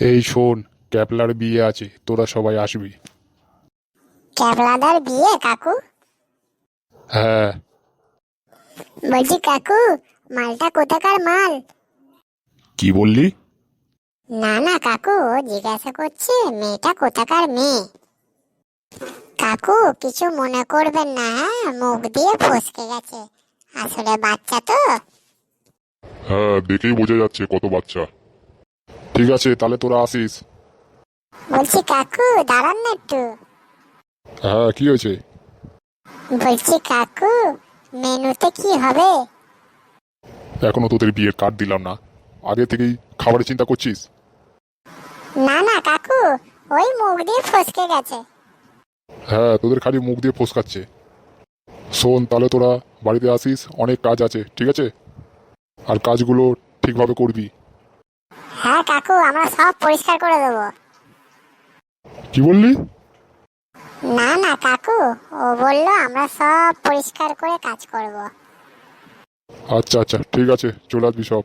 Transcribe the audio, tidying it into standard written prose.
এই শোন, ক্যাপলার বিয়ে আছে, তোরা সবাই আসবি। ক্যাবলাদার বিয়ে কাকু? হ্যাঁ। বলছি কাকু, মালটা কোথাকার মাল? কি বললি? না না কাকু, ও জিজ্ঞাসা করছে মেয়েটা কোথাকার মেয়ে। কাকু কিছু মনে করবেন না, হ্যাঁ, মুখ দিয়ে ফসকে গেছে, আসলে বাচ্চা তো। হ্যাঁ, দেখেই বোঝা যাচ্ছে কত বাচ্চা। ঠিক আছে, তাহলে তোরা আসিস। বলছি কাকু দাঁড়ান না একটু। হ্যাঁ, কি হয়েছে? বলছি কাকু, মেনুতে কি হবে? এখনো তোদের বিয়ের কার্ড দিলাম না, আগে থেকেই খাবারের চিন্তা করছিস? না না কাকু, ওই মুখ দিয়ে ফসকে গেছে। হ্যাঁ, তোদের খালি মুখ দিয়ে ফোসকাচ্ছে। শোন, তাহলে তোরা বাড়িতে আসিস, অনেক কাজ আছে, ঠিক আছে? আর কাজগুলো ঠিকভাবে করবি। হ্যাঁ কাকু, আমরা সব পরিষ্কার করে দেবো। কি বললি? না না কাকু, ও বললো আমরা সব পরিষ্কার করে কাজ করব। আচ্ছা আচ্ছা, ঠিক আছে, চলে আসবি সব।